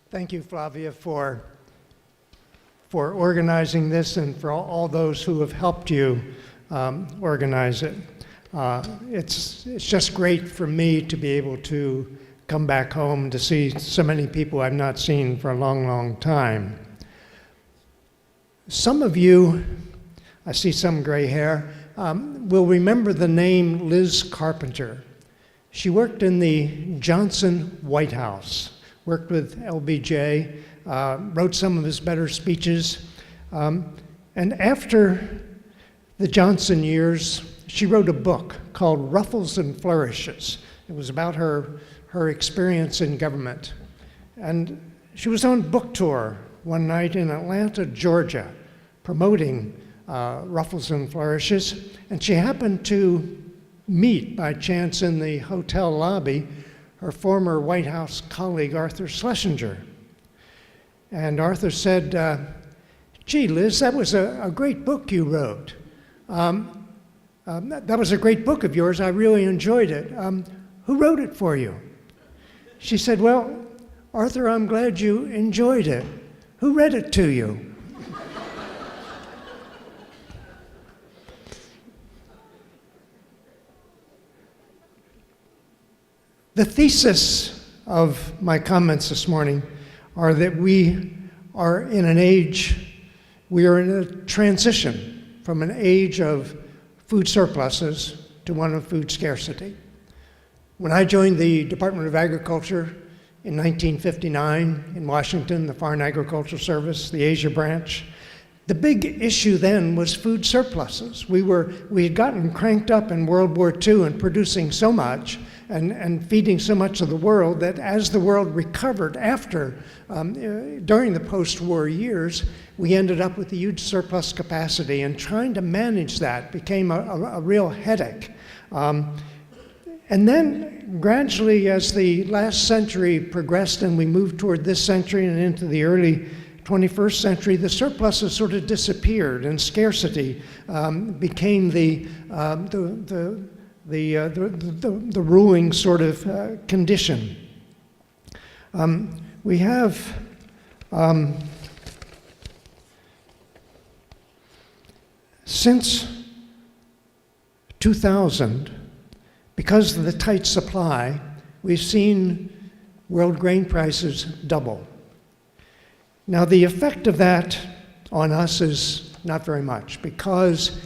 Thank you, Flavia, for organizing this and for all those who have helped you organize it. It's just great for me to be able to come back home to see so many people I've not seen for a long, long time. Some of you, I see some gray hair, will remember the name Liz Carpenter. She worked in the Johnson White House, worked with LBJ, wrote some of his better speeches. And after the Johnson years, she wrote a book called Ruffles and Flourishes. It was about her experience in government. And she was on book tour one night in Atlanta, Georgia, promoting Ruffles and Flourishes. And she happened to meet by chance in the hotel lobby her former White House colleague, Arthur Schlesinger. And Arthur said, gee, Liz, that was a great book you wrote. That was a great book of yours. I really enjoyed it. Who wrote it for you? She said, well, Arthur, I'm glad you enjoyed it. Who read it to you? The thesis of my comments this morning are that we are in an age, we are in a transition from an age of food surpluses to one of food scarcity. When I joined the Department of Agriculture in 1959 in Washington, the Foreign Agricultural Service, the Asia branch, the big issue then was food surpluses. We had gotten cranked up in World War II and producing so much and feeding so much of the world that as the world recovered during the post-war years, we ended up with a huge surplus capacity, and trying to manage that became a real headache. And then gradually, as the last century progressed and we moved toward this century and into the early 21st century, the surpluses sort of disappeared, and scarcity became the ruling sort of condition. We have since 2000, because of the tight supply, we've seen world grain prices double. Now, the effect of that on us is not very much, because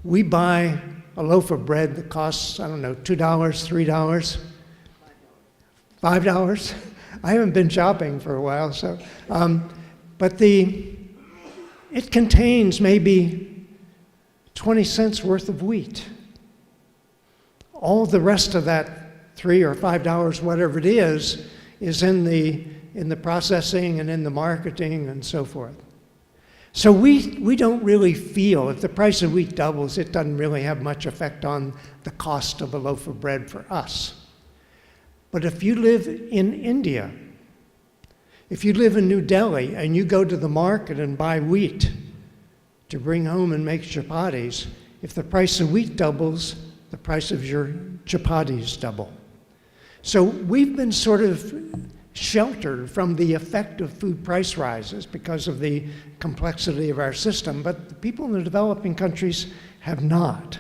we buy a loaf of bread that costs, I don't know, $2, $3, $5. I haven't been shopping for a while, so. But it contains maybe 20 cents worth of wheat. All the rest of that $3 or $5, whatever it is in the processing and in the marketing and so forth. So we don't really feel, if the price of wheat doubles, it doesn't really have much effect on the cost of a loaf of bread for us. But if you live in India, if you live in New Delhi and you go to the market and buy wheat to bring home and make chapatis, if the price of wheat doubles, the price of your chapatis double. So we've been sort of sheltered from the effect of food price rises because of the complexity of our system, but the people in the developing countries have not.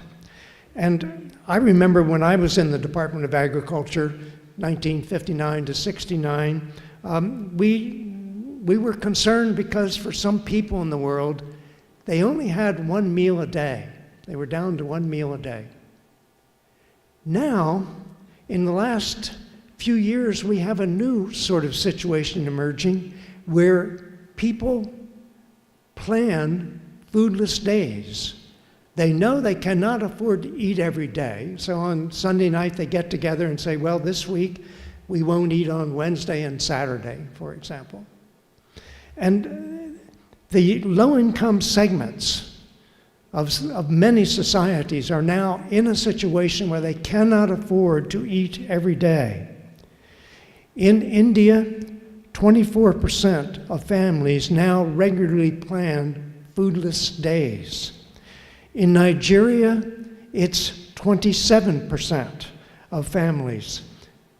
And I remember when I was in the Department of Agriculture, 1959 to 69, we were concerned because for some people in the world, they only had one meal a day. They were down to one meal a day. Now, in the last few years, we have a new sort of situation emerging where people plan foodless days. They know they cannot afford to eat every day, so on Sunday night they get together and say, well, this week we won't eat on Wednesday and Saturday, for example. And the low-income segments of many societies are now in a situation where they cannot afford to eat every day. In India, 24% of families now regularly plan foodless days. In Nigeria, it's 27% of families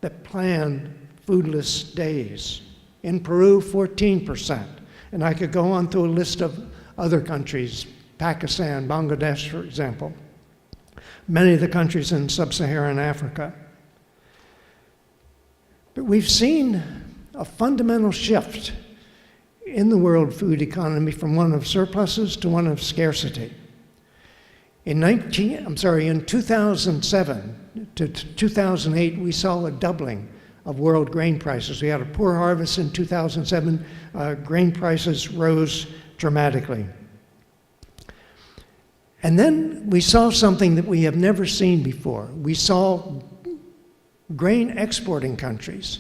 that plan foodless days. In Peru, 14%. And I could go on through a list of other countries, Pakistan, Bangladesh, for example. Many of the countries in sub-Saharan Africa. But we've seen a fundamental shift in the world food economy from one of surpluses to one of scarcity. In 2007 to 2008, we saw a doubling of world grain prices. We had a poor harvest in 2007. Grain prices rose dramatically. And then we saw something that we have never seen before. We saw grain exporting countries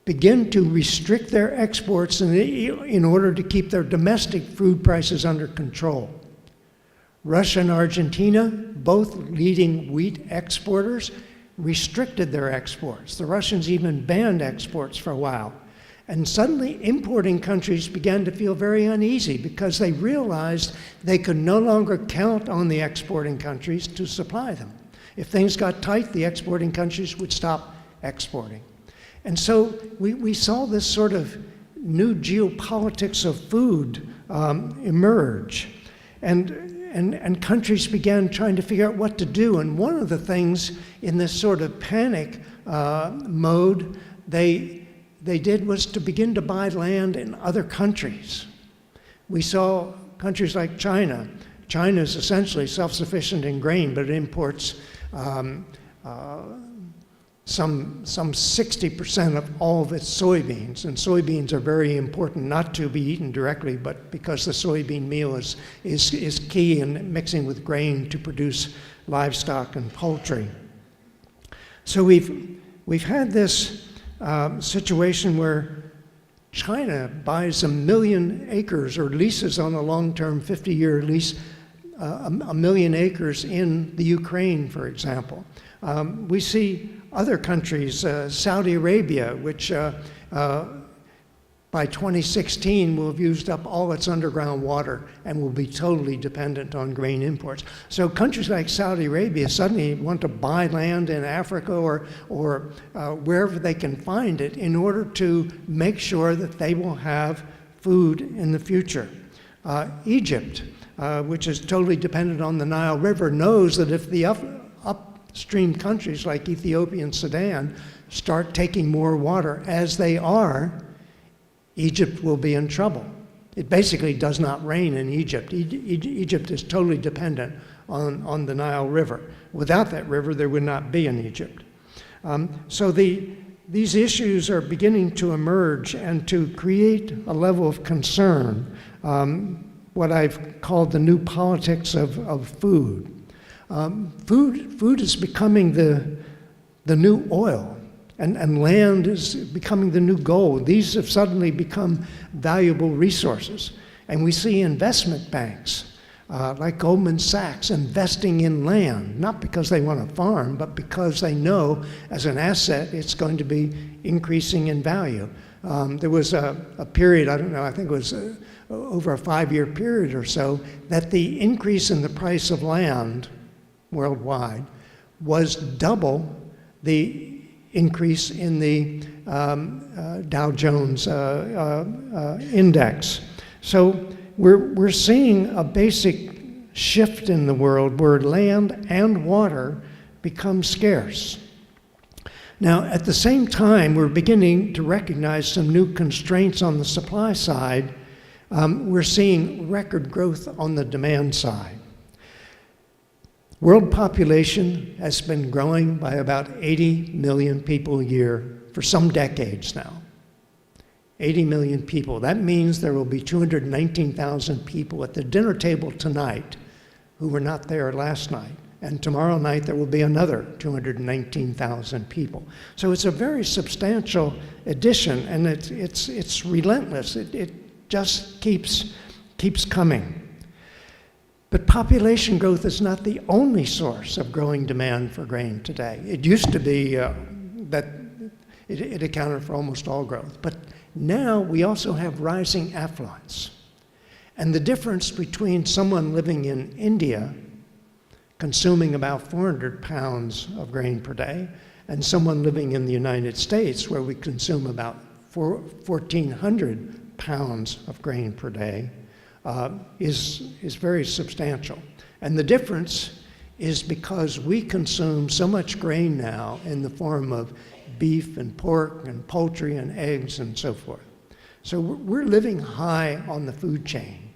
begin to restrict their exports in order to keep their domestic food prices under control. Russia and Argentina, both leading wheat exporters, restricted their exports. The Russians even banned exports for a while. And suddenly importing countries began to feel very uneasy because they realized they could no longer count on the exporting countries to supply them. If things got tight, the exporting countries would stop exporting. And so we saw this sort of new geopolitics of food emerge. And countries began trying to figure out what to do. And one of the things in this sort of panic mode they did was to begin to buy land in other countries. We saw countries like China. China is essentially self-sufficient in grain, but it imports some 60% of all of its soybeans. And soybeans are very important not to be eaten directly, but because the soybean meal is key in mixing with grain to produce livestock and poultry. So we've had this situation where China buys 1 million acres or leases on a long-term 50-year lease 1 million acres in the Ukraine, for example. We see other countries, Saudi Arabia, which by 2016 will have used up all its underground water and will be totally dependent on grain imports. So countries like Saudi Arabia suddenly want to buy land in Africa or wherever they can find it in order to make sure that they will have food in the future. Egypt, which is totally dependent on the Nile River, knows that if the upstream countries like Ethiopia and Sudan start taking more water, as they are, Egypt will be in trouble. It basically does not rain in Egypt. Egypt is totally dependent on the Nile River. Without that river, there would not be an Egypt. So these issues are beginning to emerge and to create a level of concern, what I've called the new politics of food. Food is becoming the new oil, and land is becoming the new gold. These have suddenly become valuable resources. And we see investment banks like Goldman Sachs investing in land, not because they want to farm, but because they know as an asset it's going to be increasing in value. There was a period, I don't know, I think it was over a 5-year period or so, that the increase in the price of land worldwide was double the increase in the Dow Jones index. So we're seeing a basic shift in the world where land and water become scarce. Now, at the same time, we're beginning to recognize some new constraints on the supply side. We're seeing record growth on the demand side. World population has been growing by about 80 million people a year for some decades now. 80 million people. That means there will be 219,000 people at the dinner table tonight who were not there last night. And tomorrow night there will be another 219,000 people. So it's a very substantial addition, and it's relentless. It just keeps coming. But population growth is not the only source of growing demand for grain today. It used to be that it accounted for almost all growth. But now we also have rising affluence. And the difference between someone living in India consuming about 400 pounds of grain per day, and someone living in the United States where we consume about 1,400 pounds of grain per day is very substantial. And the difference is because we consume so much grain now in the form of beef and pork and poultry and eggs and so forth. So we're living high on the food chain.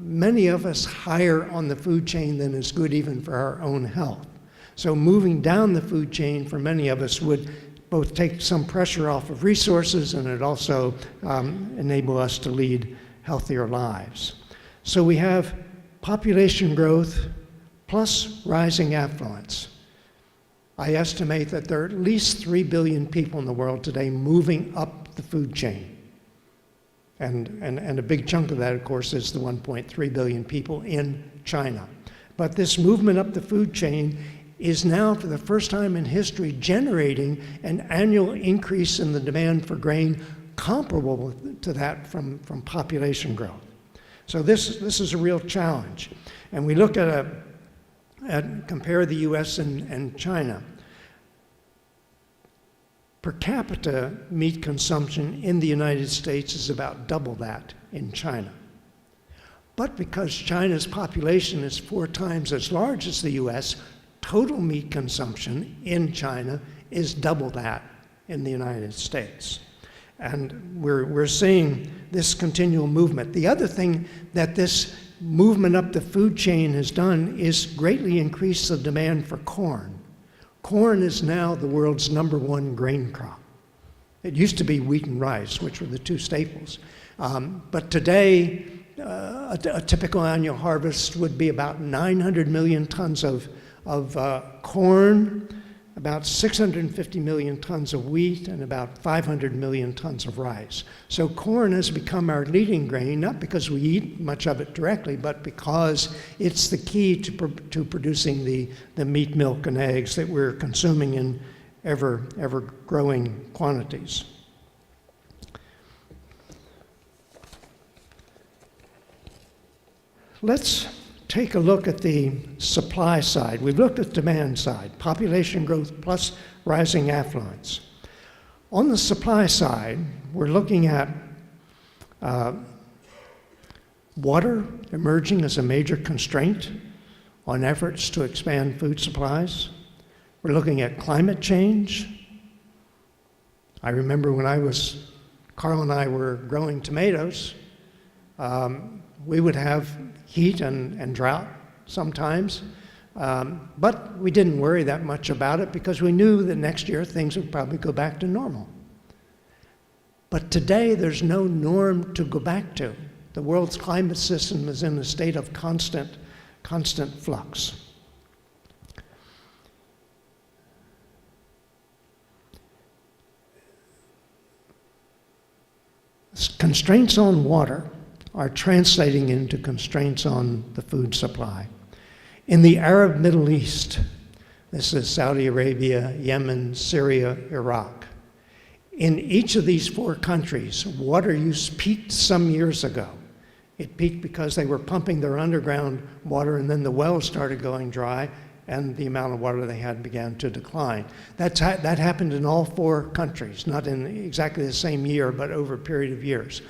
Many of us higher on the food chain than is good even for our own health. So moving down the food chain for many of us would both take some pressure off of resources, and it also enable us to lead healthier lives. So we have population growth plus rising affluence. I estimate that there are at least 3 billion people in the world today moving up the food chain. And a big chunk of that, of course, is the 1.3 billion people in China. But this movement up the food chain is now, for the first time in history, generating an annual increase in the demand for grain comparable to that from population growth. So this is a real challenge. And we look at compare the US and China. Per capita meat consumption in the United States is about double that in China. But because China's population is 4 times as large as the US, total meat consumption in China is double that in the United States. And we're seeing this continual movement. The other thing that this movement up the food chain has done is greatly increase the demand for corn. Corn is now the world's #1 grain crop. It used to be wheat and rice, which were the 2 staples. But today, a typical annual harvest would be about 900 million tons of corn, about 650 million tons of wheat, and about 500 million tons of rice. So corn has become our leading grain, not because we eat much of it directly, but because it's the key to producing the meat, milk, and eggs that we're consuming in ever growing quantities. Let's take a look at the supply side. We've looked at demand side, population growth plus rising affluence. On the supply side, we're looking at water emerging as a major constraint on efforts to expand food supplies. We're looking at climate change. I remember when Carl and I were growing tomatoes, we would have heat and drought sometimes, but we didn't worry that much about it because we knew that next year things would probably go back to normal. But today there's no norm to go back to. The world's climate system is in a state of constant flux. Constraints on water are translating into constraints on the food supply. In the Arab Middle East, this is Saudi Arabia, Yemen, Syria, Iraq. In each of these 4 countries, water use peaked some years ago. It peaked because they were pumping their underground water and then the wells started going dry and the amount of water they had began to decline. That happened in all 4 countries, not in exactly the same year, but over a period of years.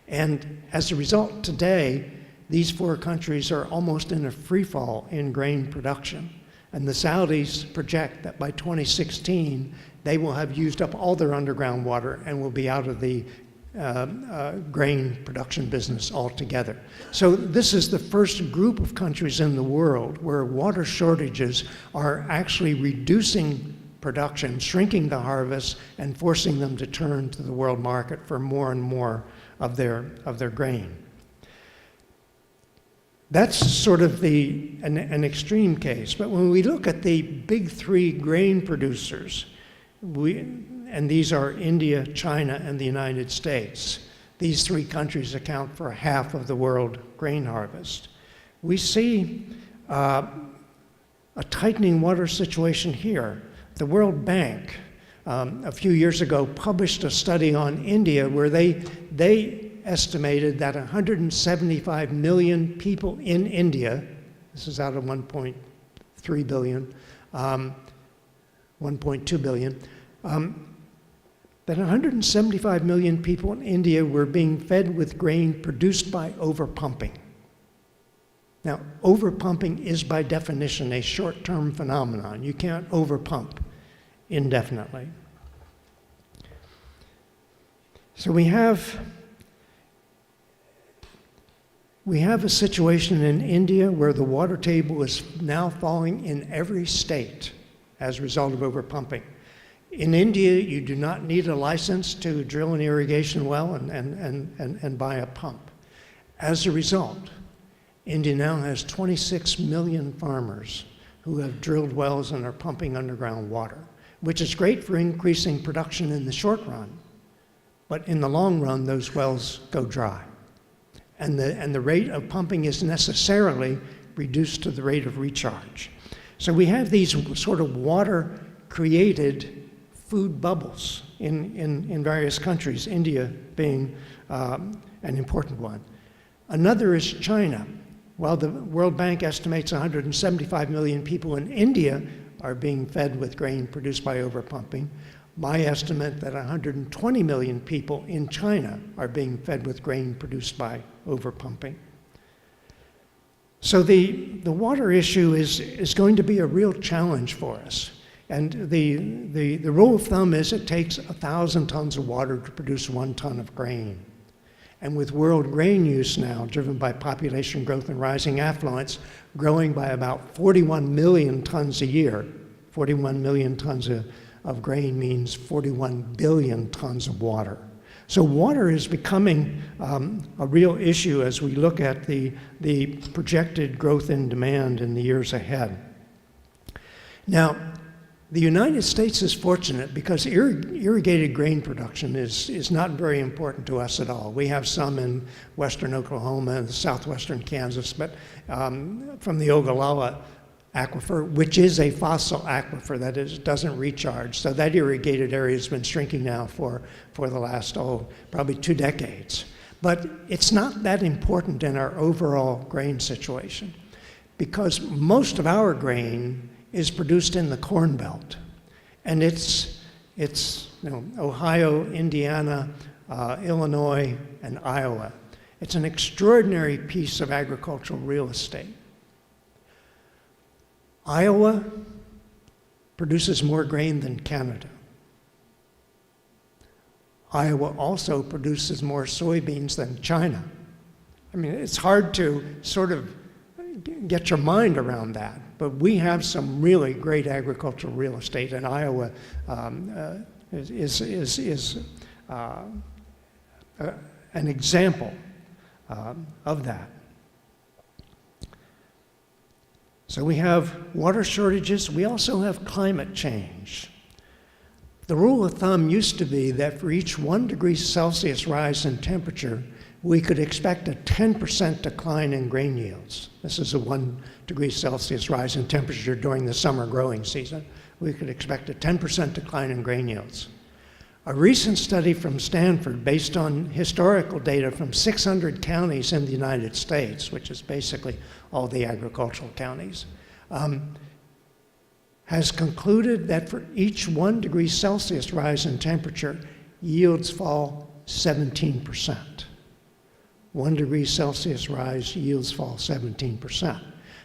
And as a result, today, these 4 countries are almost in a free fall in grain production. And the Saudis project that by 2016, they will have used up all their underground water and will be out of the grain production business altogether. So this is the first group of countries in the world where water shortages are actually reducing production, shrinking the harvest, and forcing them to turn to the world market for more and more of their grain. That's sort of an extreme case. But when we look at the big 3 grain producers, and these are India, China, and the United States, these 3 countries account for half of the world grain harvest. We see a tightening water situation here. The World Bank a few years ago published a study on India where they estimated that 175 million people in India, this is out of 1.3 3 billion, 1.2 billion, that 175 million people in India were being fed with grain produced by overpumping. Now, overpumping is by definition a short-term phenomenon. You can't overpump indefinitely. So we have a situation in India where the water table is now falling in every state as a result of overpumping. In India, you do not need a license to drill an irrigation well and buy a pump. As a result, India now has 26 million farmers who have drilled wells and are pumping underground water, which is great for increasing production in the short run. But in the long run, those wells go dry. And the rate of pumping is necessarily reduced to the rate of recharge. So we have these sort of water-created food bubbles in various countries, India being an important one. Another is China. While the World Bank estimates 175 million people in India are being fed with grain produced by overpumping, my estimate that 120 million people in China are being fed with grain produced by overpumping. So the water issue is going to be a real challenge for us. And the rule of thumb is it takes 1,000 tons of water to produce 1 ton of grain. And with world grain use now, driven by population growth and rising affluence, growing by about 41 million tons a year, 41 million tons of grain means 41 billion tons of water. So water is becoming a real issue as we look at the projected growth in demand in the years ahead. Now, the United States is fortunate because irrigated grain production is not very important to us at all. We have some in western Oklahoma and southwestern Kansas, but from the Ogallala aquifer, which is a fossil aquifer that doesn't recharge. So that irrigated area has been shrinking now for the last, probably 2 decades. But it's not that important in our overall grain situation because most of our grain is produced in the Corn Belt. And it's Ohio, Indiana, Illinois, and Iowa. It's an extraordinary piece of agricultural real estate. Iowa produces more grain than Canada. Iowa also produces more soybeans than China. I mean, it's hard to sort of get your mind around that, but we have some really great agricultural real estate, and Iowa is an example of that. So we have water shortages. We also have climate change. The rule of thumb used to be that for each 1 degree Celsius rise in temperature, we could expect a 10% decline in grain yields. This is a 1 degree Celsius rise in temperature during the summer growing season. We could expect a 10% decline in grain yields. A recent study from Stanford, based on historical data from 600 counties in the United States, which is basically all the agricultural counties, has concluded that for each 1 degree Celsius rise in temperature, yields fall 17%. 1 degree Celsius rise, yields fall 17%.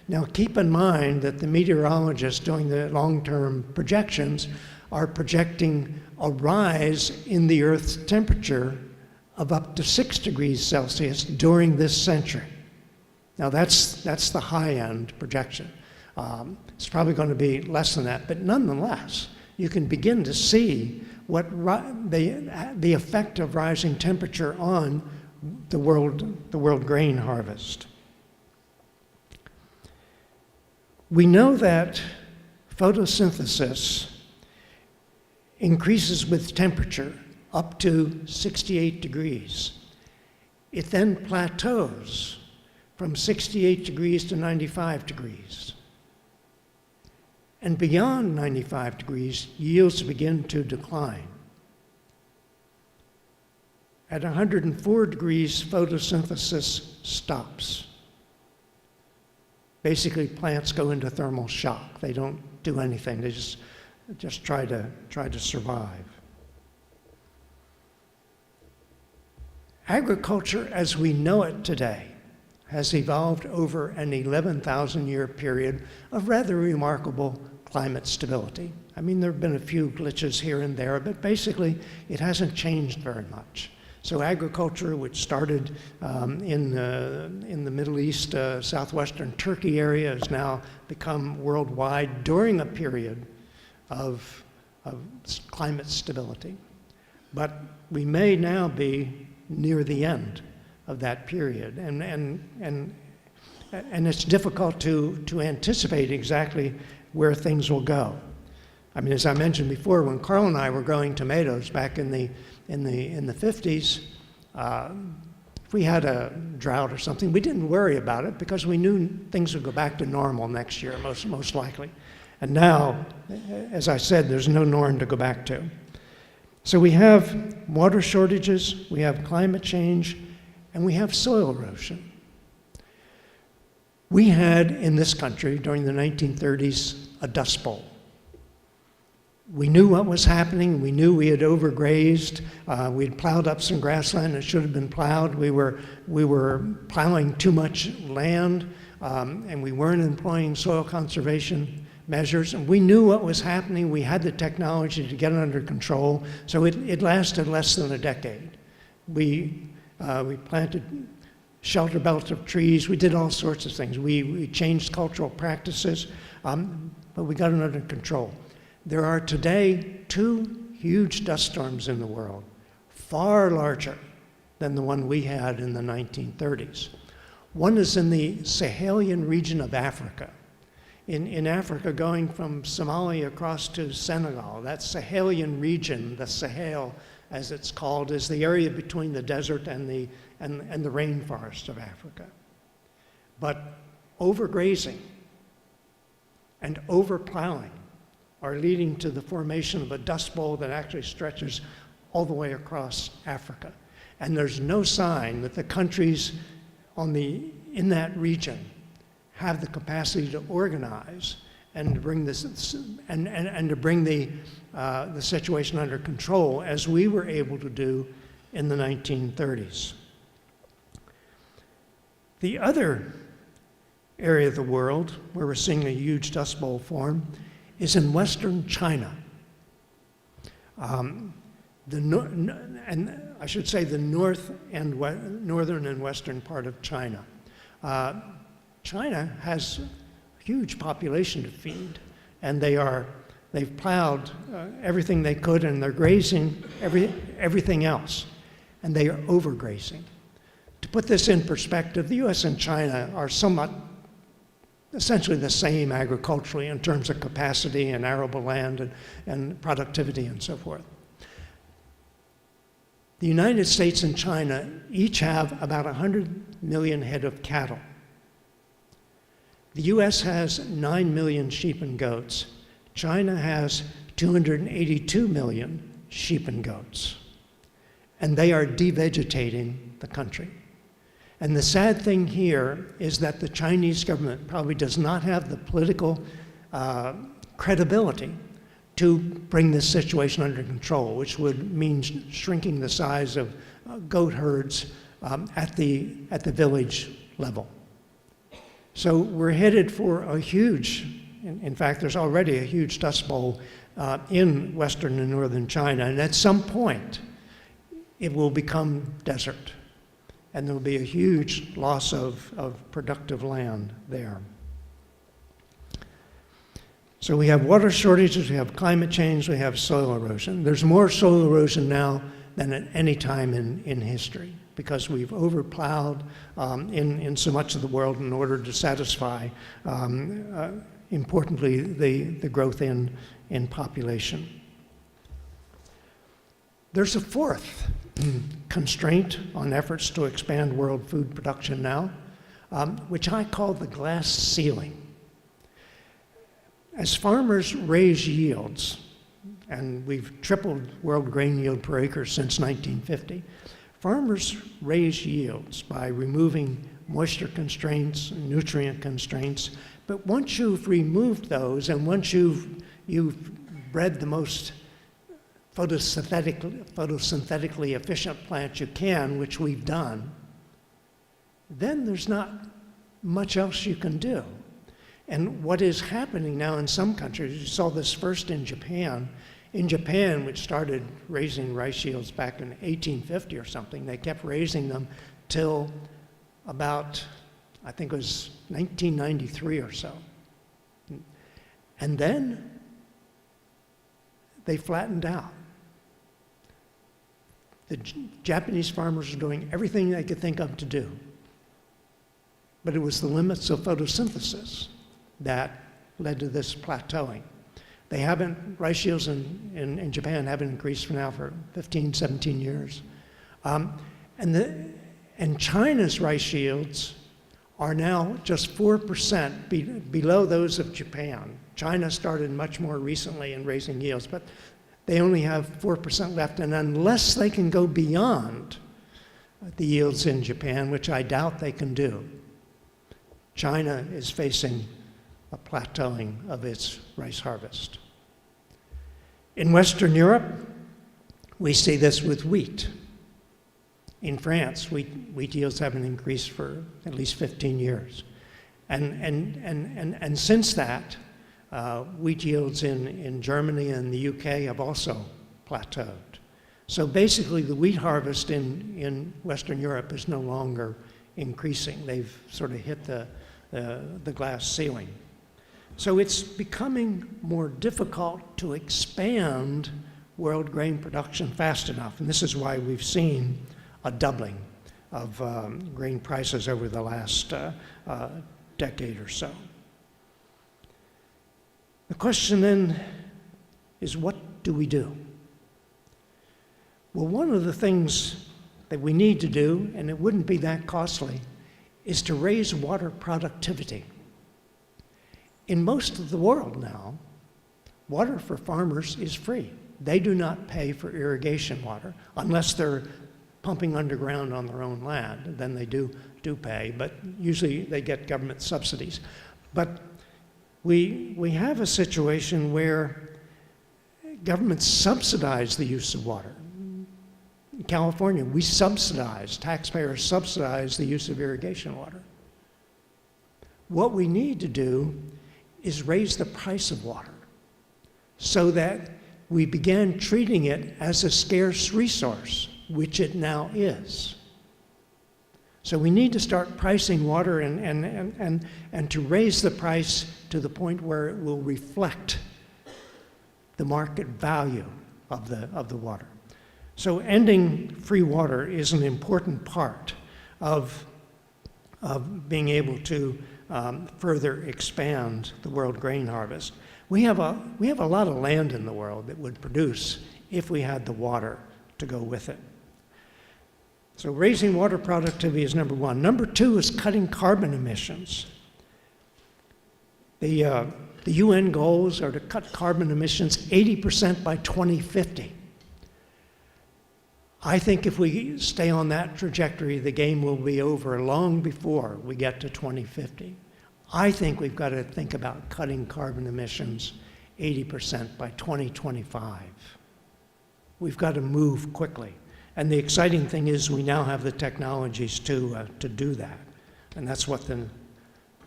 Now keep in mind that the meteorologists doing the long-term projections are projecting a rise in the Earth's temperature of up to 6 degrees Celsius during this century. Now that's the high-end projection. It's probably going to be less than that, but nonetheless, you can begin to see what the effect of rising temperature on the world grain harvest. We know that photosynthesis increases with temperature up to 68 degrees. It then plateaus from 68 degrees to 95 degrees. And beyond 95 degrees, yields begin to decline. At 104 degrees, photosynthesis stops. basically plants go into thermal shock. They don't do anything. They just try to survive. Agriculture as we know it today has evolved over an 11,000-year period of rather remarkable climate stability. I mean, there have been a few glitches here and there, but basically it hasn't changed very much. So agriculture, which started in the Middle East, southwestern Turkey area, has now become worldwide during a period of climate stability. But we may now be near the end of that period, and it's difficult to anticipate exactly where things will go. I mean, as I mentioned before, when Carl and I were growing tomatoes back in the 50s, if we had a drought or something, we didn't worry about it because we knew things would go back to normal next year, most likely. And now, as I said, there's no norm to go back to. So we have water shortages, we have climate change, and we have soil erosion. We had in this country during the 1930s a dust bowl. We knew what was happening. We knew we had overgrazed. We had plowed up some grassland that should have been plowed. We were plowing too much land, and we weren't employing soil conservation measures. And we knew what was happening. We had the technology to get it under control. So it lasted less than a decade. We planted shelter belts of trees. We did all sorts of things. We changed cultural practices, but we got it under control. There are today 2 huge dust storms in the world, far larger than the one we had in the 1930s. One is in the Sahelian region of Africa. In Africa, going from Somalia across to Senegal, that Sahelian region, the Sahel as it's called, is the area between the desert and the rainforest of Africa. But overgrazing and overplowing are leading to the formation of a dust bowl that actually stretches all the way across Africa. And there's no sign that the countries in that region have the capacity to organize and to bring this and to bring the situation under control as we were able to do in the 1930s. The other area of the world where we're seeing a huge dust bowl form is in Western China. And I should say the northern and western part of China. China has a huge population to feed, and they've plowed everything they could, and they're grazing everything else, and they are overgrazing. To put this in perspective, the US and China are somewhat essentially the same agriculturally in terms of capacity and arable land and productivity and so forth. The United States and China each have about 100 million head of cattle. The US has 9 million sheep and goats. China has 282 million sheep and goats. And they are devegetating the country. And the sad thing here is that the Chinese government probably does not have the political credibility to bring this situation under control, which would mean shrinking the size of goat herds at the village level. So we're headed for a huge, in fact, there's already a huge dust bowl in western and northern China, and at some point it will become desert. And there will be a huge loss of productive land there. So we have water shortages, we have climate change, we have soil erosion. There's more soil erosion now than at any time in history because we've overplowed in so much of the world in order to satisfy, importantly, the growth in population. There's a fourth constraint on efforts to expand world food production now, which I call the glass ceiling. As farmers raise yields, and we've tripled world grain yield per acre since 1950, farmers raise yields by removing moisture constraints, nutrient constraints. But once you've removed those, and once you've bred the most photosynthetically efficient plants you can, which we've done, then there's not much else you can do. And what is happening now in some countries, you saw this first in Japan. In Japan, which started raising rice yields back in 1850 or something, they kept raising them till about, I think it was 1993 or so. And then they flattened out. The Japanese farmers were doing everything they could think of to do. But it was the limits of photosynthesis that led to this plateauing. Rice yields in Japan haven't increased for 15, 17 years. And China's rice yields are now just 4% below those of Japan. China started much more recently in raising yields, but they only have 4% left, and unless they can go beyond the yields in Japan, which I doubt they can do, China is facing a plateauing of its rice harvest. In Western Europe, we see this with wheat. In France, wheat yields haven't increased for at least 15 years. And since that, wheat yields in Germany and the UK have also plateaued. So basically, the wheat harvest in Western Europe is no longer increasing. They've sort of hit the glass ceiling. So it's becoming more difficult to expand world grain production fast enough. And this is why we've seen a doubling of grain prices over the last decade or so. The question then is, what do we do? Well, one of the things that we need to do, and it wouldn't be that costly, is to raise water productivity. In most of the world now, water for farmers is free. They do not pay for irrigation water unless they're pumping underground on their own land. Then they do pay, but usually they get government subsidies. But we have a situation where governments subsidize the use of water. In California, taxpayers subsidize the use of irrigation water. What we need to do is raise the price of water so that we begin treating it as a scarce resource, which it now is. So we need to start pricing water and to raise the price to the point where it will reflect the market value of the water. So ending free water is an important part of being able to further expand the world grain harvest. We have a lot of land in the world that would produce if we had the water to go with it. So raising water productivity is number one. Number two is cutting carbon emissions. The UN goals are to cut carbon emissions 80% by 2050. I think if we stay on that trajectory, the game will be over long before we get to 2050. I think we've got to think about cutting carbon emissions 80% by 2025. We've got to move quickly. And the exciting thing is we now have the technologies to do that. And that's what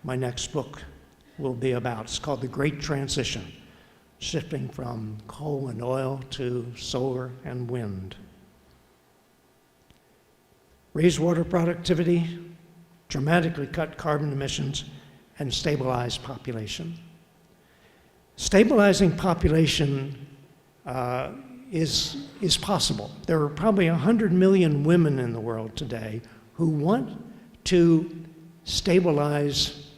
my next book will be about. It's called The Great Transition, shifting from coal and oil to solar and wind. Raise water productivity, dramatically cut carbon emissions, and stabilize population. Stabilizing population is possible. There are probably 100 million women in the world today who want to stabilize,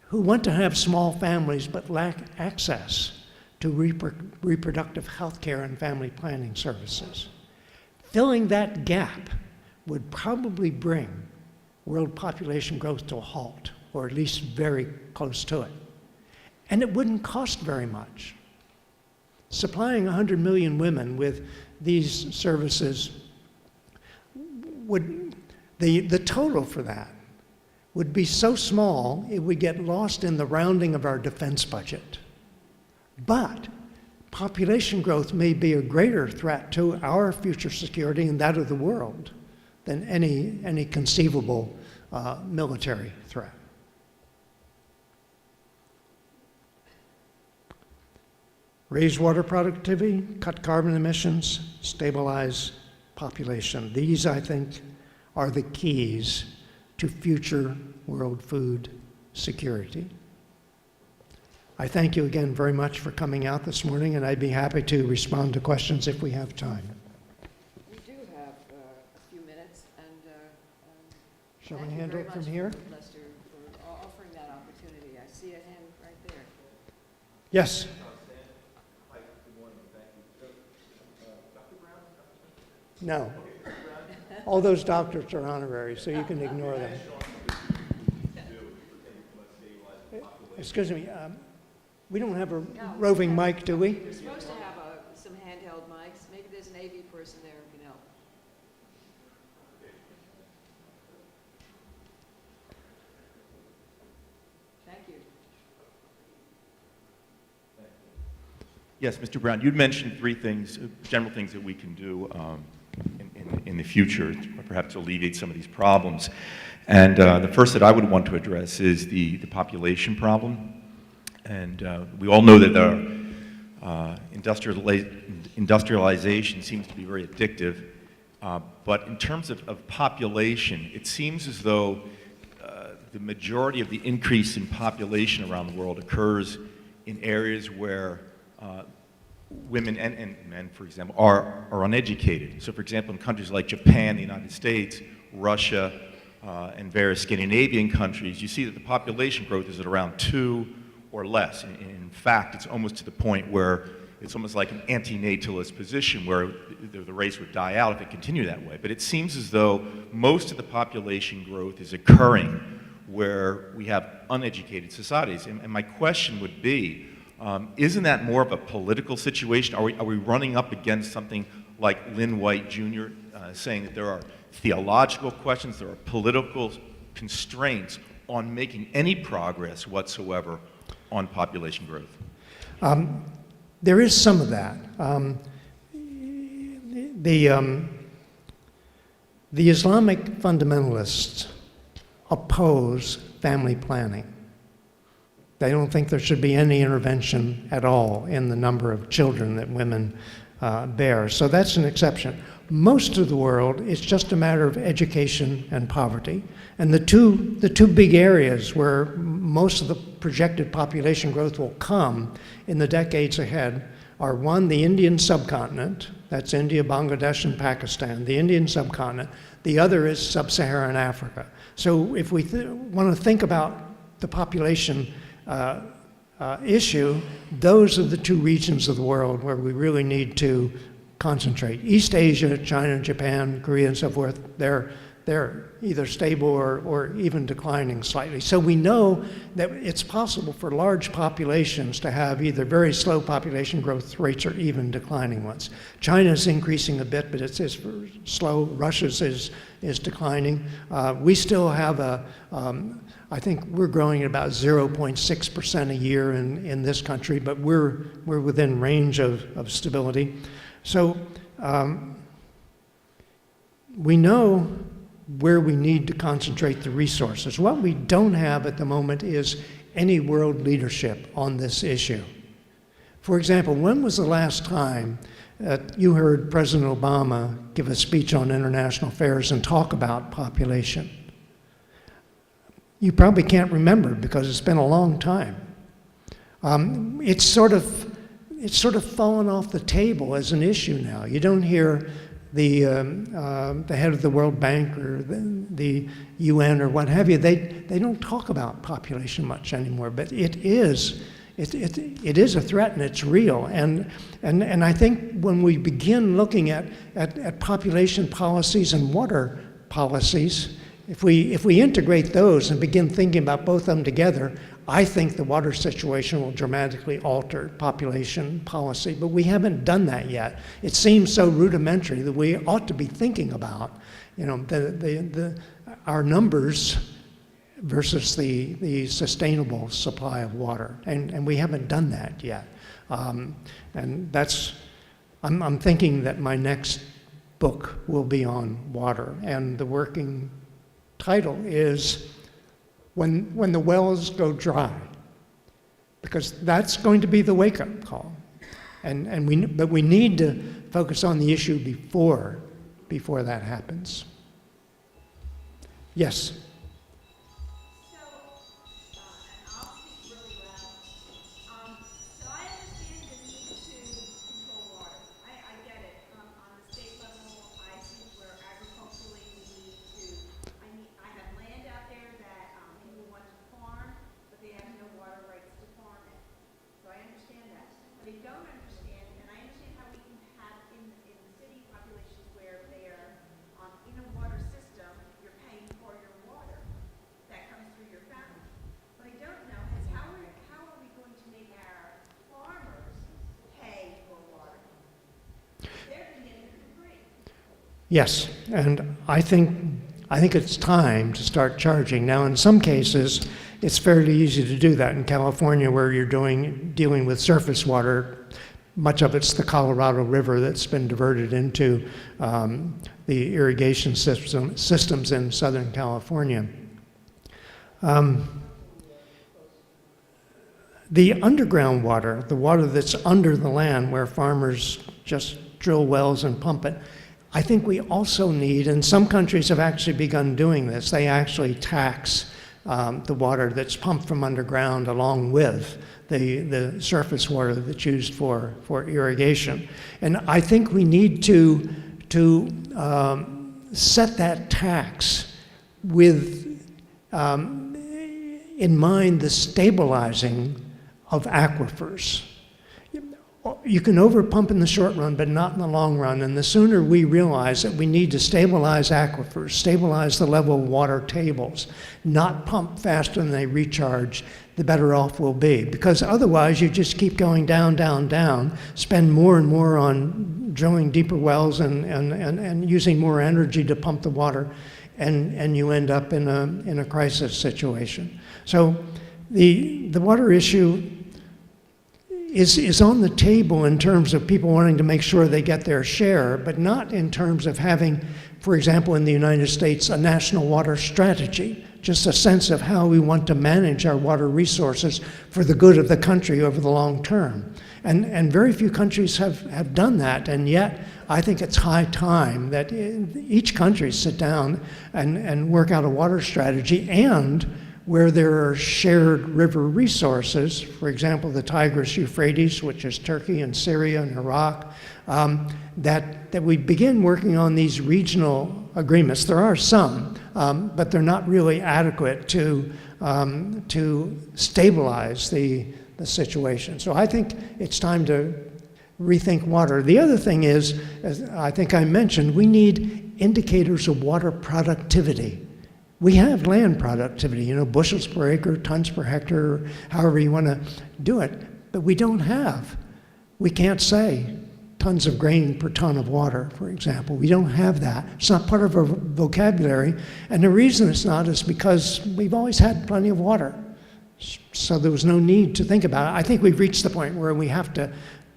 who want to have small families but lack access to reproductive health care and family planning services. Filling that gap would probably bring world population growth to a halt, or at least very close to it. And it wouldn't cost very much. Supplying 100 million women with these services the total for that would be so small it would get lost in the rounding of our defense budget. But population growth may be a greater threat to our future security and that of the world than any conceivable military threat. Raise water productivity, cut carbon emissions, stabilize population. These, I think, are the keys to future world food security. I thank you again very much for coming out this morning, and I'd be happy to respond to questions if we have time. We do have a few minutes, and shall we handle it from here? Lester, for offering that opportunity. I see a hand right there. Yes. No. All those doctors are honorary, so you can ignore them. Excuse me, we don't have a roving mic, do we? We're supposed to have some handheld mics. Maybe there's an AV person there who can help. Thank you. Yes, Mr. Brown, you'd mentioned three things, general things that we can do in the future, perhaps to alleviate some of these problems. And the first that I would want to address is the population problem. And we all know that industrialization seems to be very addictive. But in terms of population, it seems as though the majority of the increase in population around the world occurs in areas where women and men, for example, are uneducated. So, for example, in countries like Japan, the United States, Russia, and various Scandinavian countries, you see that the population growth is at around 2 or less. In fact, it's almost to the point where it's almost like an antinatalist position where the race would die out if it continued that way. But it seems as though most of the population growth is occurring where we have uneducated societies. And my question would be, isn't that more of a political situation? Are we running up against something like Lynn White Jr. Saying that there are theological questions, there are political constraints on making any progress whatsoever on population growth? There is some of that. The Islamic fundamentalists oppose family planning. They don't think there should be any intervention at all in the number of children that women bear. So that's an exception. Most of the world, it's just a matter of education and poverty. And the two big areas where most of the projected population growth will come in the decades ahead are, one, the Indian subcontinent. That's India, Bangladesh, and Pakistan, the Indian subcontinent. The other is sub-Saharan Africa. So if we want to think about the population issue, those are the two regions of the world where we really need to concentrate. East Asia, China, Japan, Korea, and so forth, they're either stable or even declining slightly. So we know that it's possible for large populations to have either very slow population growth rates or even declining ones. China's increasing a bit, but it's slow. Russia's is declining. We still have I think we're growing at about 0.6% a year in this country, but we're within range of stability. So we know where we need to concentrate the resources. What we don't have at the moment is any world leadership on this issue. For example, when was the last time you heard President Obama give a speech on international affairs and talk about population? You probably can't remember because it's been a long time. It's sort of fallen off the table as an issue now. You don't hear the head of the World Bank or the UN or what have you. They don't talk about population much anymore. But it is a threat and it's real. And I think when we begin looking at population policies and water policies, if we integrate those and begin thinking about both of them together, I think the water situation will dramatically alter population policy, but we haven't done that yet. It seems so rudimentary that we ought to be thinking about, our numbers versus the sustainable supply of water. And we haven't done that yet. And that's, I'm thinking that my next book will be on water. And the working title is When the Wells Go Dry, because that's going to be the wake-up call. But we need to focus on the issue before that happens. Yes? So, and I'll speak really loud. So I understand the need to control water. I get it. On the state level, I see where agriculturally we need to, I have land out there that people want to farm, but they have no water rights to farm it. So I understand that. But I don't understand, and I understand how we can have in city populations where they are in a water system, you're paying for your water that comes through your family. What I don't know is how are we going to make our farmers pay for water? They're going to get it for free. Yes, and I think it's time to start charging. Now, in some cases, it's fairly easy to do that. In California, where you're dealing with surface water, much of it's the Colorado River that's been diverted into the irrigation systems in Southern California. The underground water, the water that's under the land where farmers just drill wells and pump it, I think we also need, and some countries have actually begun doing this, they actually tax the water that's pumped from underground along with the surface water that's used for irrigation. And I think we need to set that tax with in mind the stabilizing of aquifers. You can overpump in the short run, but not in the long run. And the sooner we realize that we need to stabilize aquifers, stabilize the level of water tables, not pump faster than they recharge, the better off we'll be. Because otherwise, you just keep going down, down, down, spend more and more on drilling deeper wells and using more energy to pump the water, and you end up in a crisis situation. So the water issue is on the table in terms of people wanting to make sure they get their share, but not in terms of having, for example, in the United States, a national water strategy, just a sense of how we want to manage our water resources for the good of the country over the long term. And very few countries have done that, and yet I think it's high time that each country sit down and work out a water strategy, and where there are shared river resources, for example, the Tigris-Euphrates, which is Turkey and Syria and Iraq, that we begin working on these regional agreements. There are some, but they're not really adequate to stabilize the situation. So I think it's time to rethink water. The other thing is, as I think I mentioned, we need indicators of water productivity. We have land productivity, bushels per acre, tons per hectare, however you want to do it, but we can't say tons of grain per ton of water, for example. We don't have that. It's not part of our vocabulary, and the reason it's not is because we've always had plenty of water, so there was no need to think about it. I think we've reached the point where we have to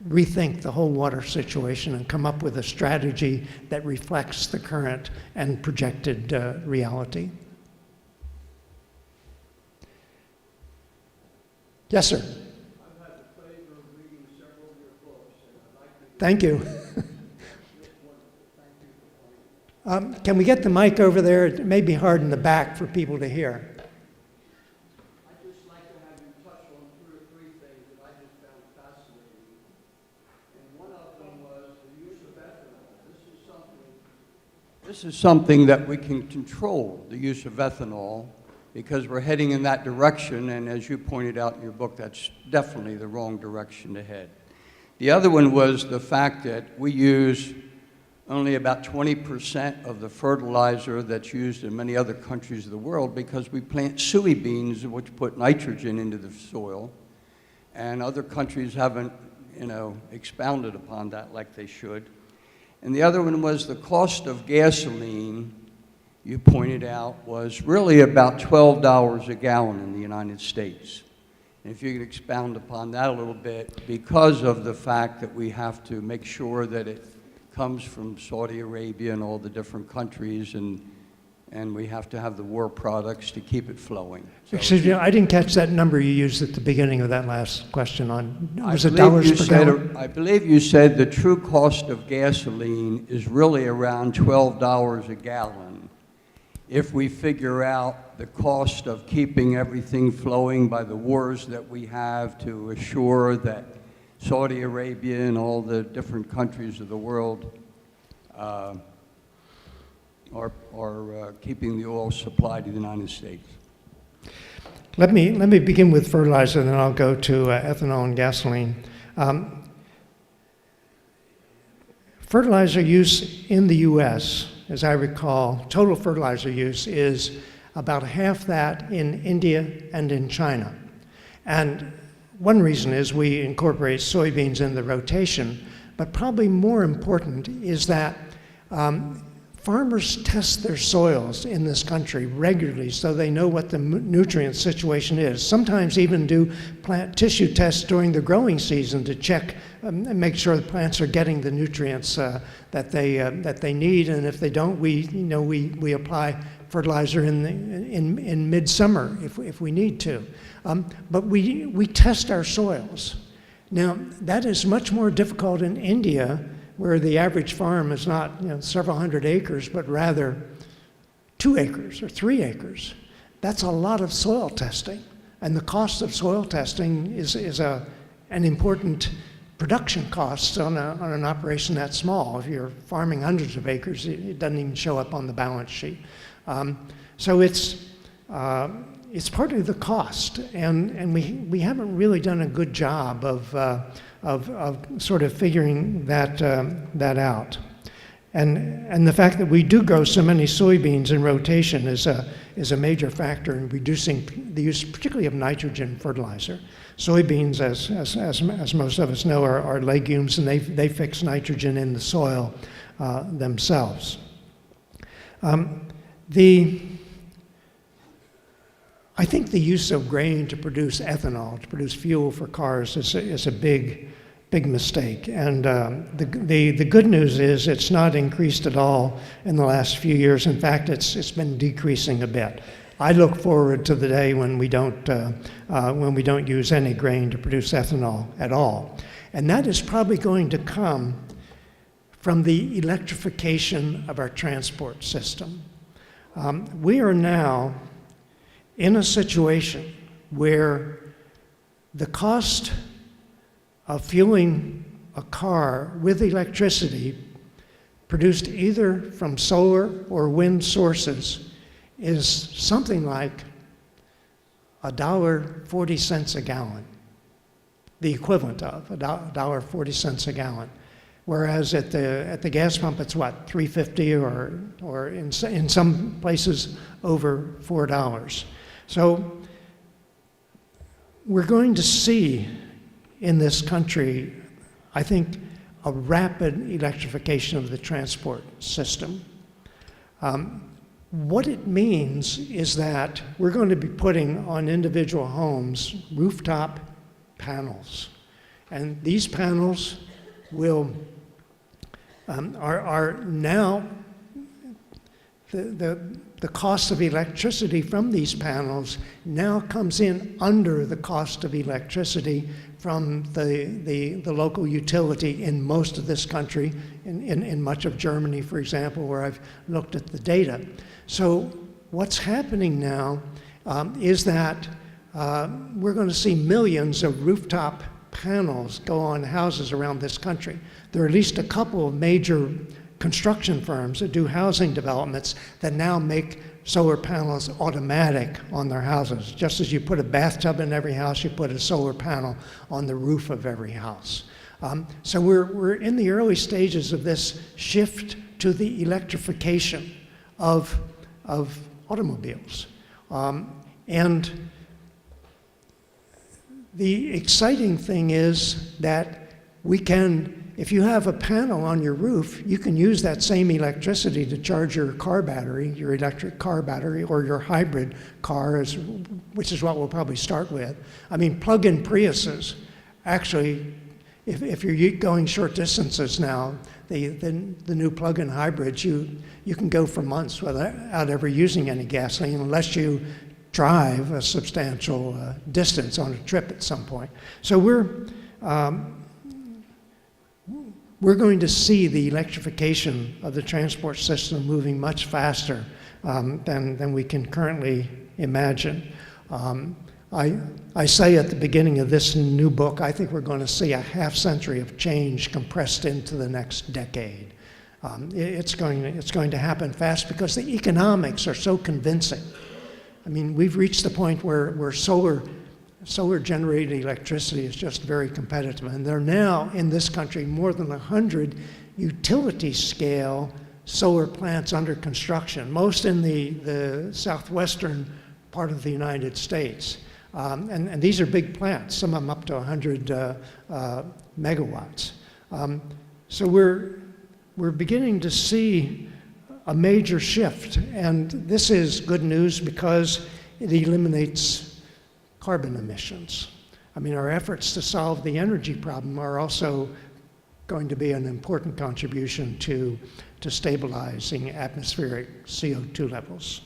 rethink the whole water situation and come up with a strategy that reflects the current and projected reality. Yes, sir. I've had the pleasure of reading several of your books, and I'd like to Thank you. thank you for Can we get the mic over there? It may be hard in the back for people to hear. I'd just like to have you touch on 2 or 3 things that I just found fascinating. And one of them was the use of ethanol. This is something that we can control, the use of ethanol, because we're heading in that direction, and as you pointed out in your book, that's definitely the wrong direction to head. The other one was the fact that we use only about 20% of the fertilizer that's used in many other countries of the world because we plant soybeans, which put nitrogen into the soil, and other countries haven't, expounded upon that like they should. And the other one was the cost of gasoline you pointed out was really about $12 a gallon in the United States. And if you could expound upon that a little bit, because of the fact that we have to make sure that it comes from Saudi Arabia and all the different countries, and we have to have the war products to keep it flowing. So Excuse me, I didn't catch that number you used at the beginning of that last question on, was it I believe dollars you per said- gallon? I believe you said the true cost of gasoline is really around $12 a gallon. If we figure out the cost of keeping everything flowing by the wars that we have to assure that Saudi Arabia and all the different countries of the world are keeping the oil supply to the United States. Let me begin with fertilizer, and then I'll go to ethanol and gasoline. Fertilizer use in the U.S., as I recall, total fertilizer use is about half that in India and in China. And one reason is we incorporate soybeans in the rotation, but probably more important is that farmers test their soils in this country regularly so they know what the nutrient situation is. Sometimes even do plant tissue tests during the growing season to check and make sure the plants are getting the nutrients that they need. And if they don't, we apply fertilizer in midsummer if we need to. But we test our soils. Now that is much more difficult in India, where the average farm is not several hundred acres, but rather 2 acres or 3 acres. That's a lot of soil testing, and the cost of soil testing is an important production cost on an operation that small. If you're farming hundreds of acres, it doesn't even show up on the balance sheet. So it's partly the cost, and we haven't really done a good job of sort of figuring that out. And the fact that we do grow so many soybeans in rotation is a major factor in reducing the use, particularly of nitrogen fertilizer. Soybeans, as most of us know, are legumes, and they fix nitrogen in the soil themselves. I think the use of grain to produce ethanol, to produce fuel for cars, is a big mistake. And the good news is it's not increased at all in the last few years. In fact, it's been decreasing a bit. I look forward to the day when we don't use any grain to produce ethanol at all, and that is probably going to come from the electrification of our transport system. We are now in a situation where the cost of fueling a car with electricity produced either from solar or wind sources is something like $1.40 a gallon, the equivalent of $1.40 a gallon. Whereas at the gas pump, it's what, $3.50 or in some places over $4. So we're going to see in this country, I think, a rapid electrification of the transport system. What it means is that we're going to be putting on individual homes rooftop panels, and these panels are now the cost of electricity from these panels now comes in under the cost of electricity from the local utility in most of this country, in much of Germany, for example, where I've looked at the data. So what's happening now is that we're going to see millions of rooftop panels go on houses around this country. There are at least a couple of major construction firms that do housing developments that now make solar panels automatic on their houses. Just as you put a bathtub in every house, you put a solar panel on the roof of every house. So we're in the early stages of this shift to the electrification of automobiles. And the exciting thing is that we can if you have a panel on your roof, you can use that same electricity to charge your car battery, your electric car battery, or your hybrid car, which is what we'll probably start with. I mean, plug-in Priuses, actually, if you're going short distances now, the new plug-in hybrids, you can go for months without ever using any gasoline unless you drive a substantial distance on a trip at some point. So we're going to see the electrification of the transport system moving much faster than we can currently imagine. I say at the beginning of this new book, I think we're going to see a half-century of change compressed into the next decade. It's going to happen fast because the economics are so convincing. I mean, we've reached the point where solar-generated electricity is just very competitive. And there are now, in this country, more than 100 utility-scale solar plants under construction, most in the southwestern part of the United States. And these are big plants, some of them up to 100 megawatts. So we're beginning to see a major shift. And this is good news because it eliminates carbon emissions. I mean, our efforts to solve the energy problem are also going to be an important contribution to stabilizing atmospheric CO2 levels.